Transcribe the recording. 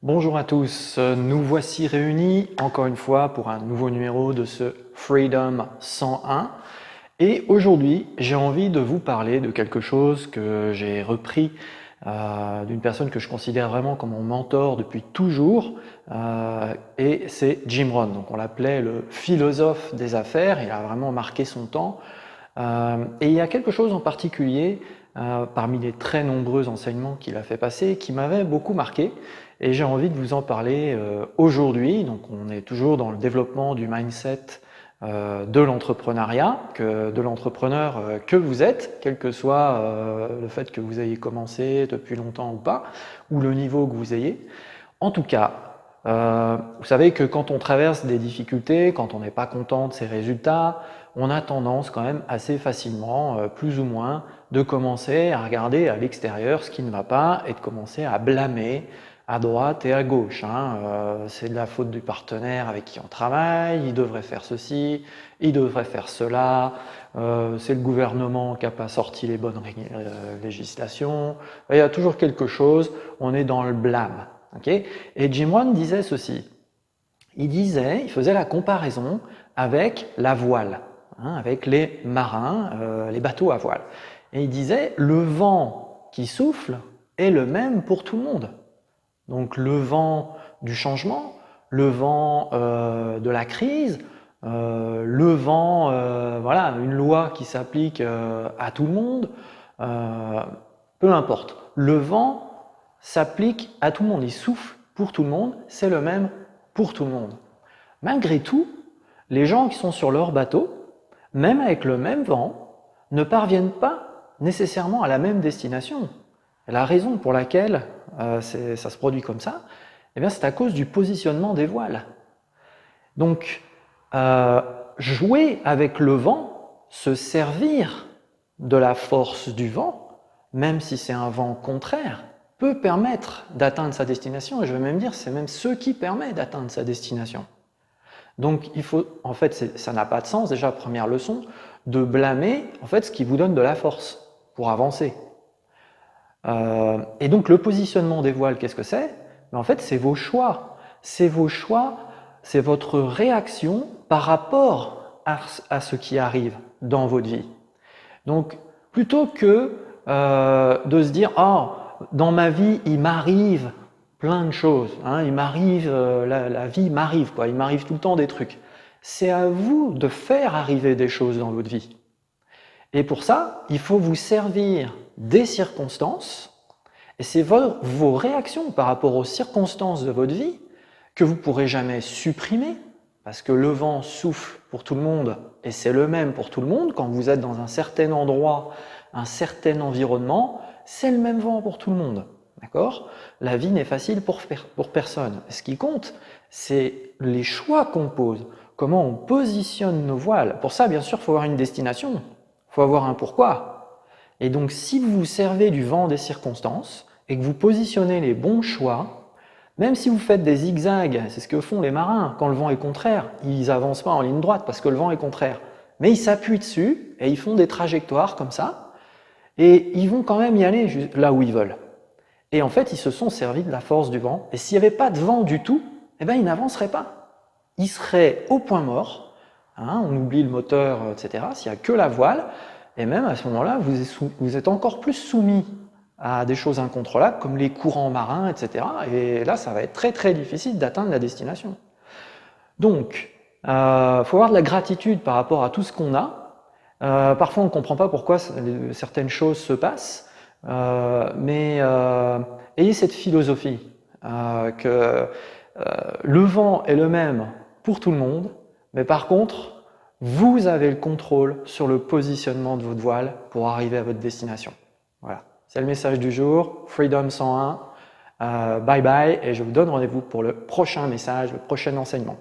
Bonjour à tous, nous voici réunis encore une fois pour un nouveau numéro de ce Freedom 101 et aujourd'hui j'ai envie de vous parler de quelque chose que j'ai repris d'une personne que je considère vraiment comme mon mentor depuis toujours et c'est Jim Rohn. Donc on l'appelait le philosophe des affaires, il a vraiment marqué son temps et il y a quelque chose en particulier parmi les très nombreux enseignements qu'il a fait passer qui m'avait beaucoup marqué. Et j'ai envie de vous en parler aujourd'hui. Donc on est toujours dans le développement du mindset de l'entrepreneuriat, de l'entrepreneur que vous êtes, quel que soit le fait que vous ayez commencé depuis longtemps ou pas, ou le niveau que vous ayez. En tout cas, vous savez que quand on traverse des difficultés, quand on n'est pas content de ses résultats, on a tendance quand même assez facilement, plus ou moins, de commencer à regarder à l'extérieur ce qui ne va pas et de commencer à blâmer à droite et à gauche. C'est de la faute du partenaire avec qui on travaille, il devrait faire ceci, il devrait faire cela, c'est le gouvernement qui n'a pas sorti les bonnes législations. Il y a toujours quelque chose, on est dans le blâme. Okay, et Jim Rohn disait ceci, il faisait la comparaison avec la voile, avec les marins, les bateaux à voile. Et il disait, le vent qui souffle est le même pour tout le monde. Donc le vent du changement, le vent de la crise, le vent, voilà, une loi qui s'applique à tout le monde, peu importe. Le vent s'applique à tout le monde, il souffle pour tout le monde, c'est le même pour tout le monde. Malgré tout, les gens qui sont sur leur bateau, même avec le même vent, ne parviennent pas nécessairement à la même destination. La raison pour laquelle ça se produit comme ça, eh bien, c'est à cause du positionnement des voiles. Donc, jouer avec le vent, se servir de la force du vent, même si c'est un vent contraire, peut permettre d'atteindre sa destination, et je vais même dire, c'est même ce qui permet d'atteindre sa destination. Donc, il faut, en fait, ça n'a pas de sens, déjà, première leçon, de blâmer, en fait, ce qui vous donne de la force pour avancer. Et donc le positionnement des voiles, qu'est-ce que c'est? En fait, c'est vos choix. C'est vos choix, c'est votre réaction par rapport à ce qui arrive dans votre vie. Donc, plutôt que de se dire « Oh, dans ma vie, il m'arrive plein de choses. Il m'arrive, la vie m'arrive, quoi. Il m'arrive tout le temps des trucs. » C'est à vous de faire arriver des choses dans votre vie. Et pour ça, il faut vous servir des circonstances, et c'est vos réactions par rapport aux circonstances de votre vie que vous ne pourrez jamais supprimer, parce que le vent souffle pour tout le monde, et c'est le même pour tout le monde. Quand vous êtes dans un certain endroit, un certain environnement, c'est le même vent pour tout le monde. D'accord ? La vie n'est facile pour personne. Ce qui compte, c'est les choix qu'on pose, comment on positionne nos voiles. Pour ça, bien sûr, il faut avoir une destination. Il faut avoir un pourquoi. Et donc, si vous vous servez du vent des circonstances et que vous positionnez les bons choix, même si vous faites des zigzags, c'est ce que font les marins, quand le vent est contraire, ils n'avancent pas en ligne droite parce que le vent est contraire. Mais ils s'appuient dessus et ils font des trajectoires comme ça et ils vont quand même y aller là où ils veulent. Et en fait, ils se sont servis de la force du vent. Et s'il n'y avait pas de vent du tout, eh ben, ils n'avanceraient pas. Ils seraient au point mort. On oublie le moteur, etc. S'il n'y a que la voile, et même à ce moment-là, vous êtes encore plus soumis à des choses incontrôlables comme les courants marins, etc. Et là, ça va être très très difficile d'atteindre la destination. Donc, faut avoir de la gratitude par rapport à tout ce qu'on a. Parfois, on ne comprend pas pourquoi certaines choses se passent, mais ayez cette philosophie que le vent est le même pour tout le monde. Mais par contre, vous avez le contrôle sur le positionnement de votre voile pour arriver à votre destination. Voilà, c'est le message du jour, Freedom 101. Bye bye, et je vous donne rendez-vous pour le prochain message, le prochain enseignement.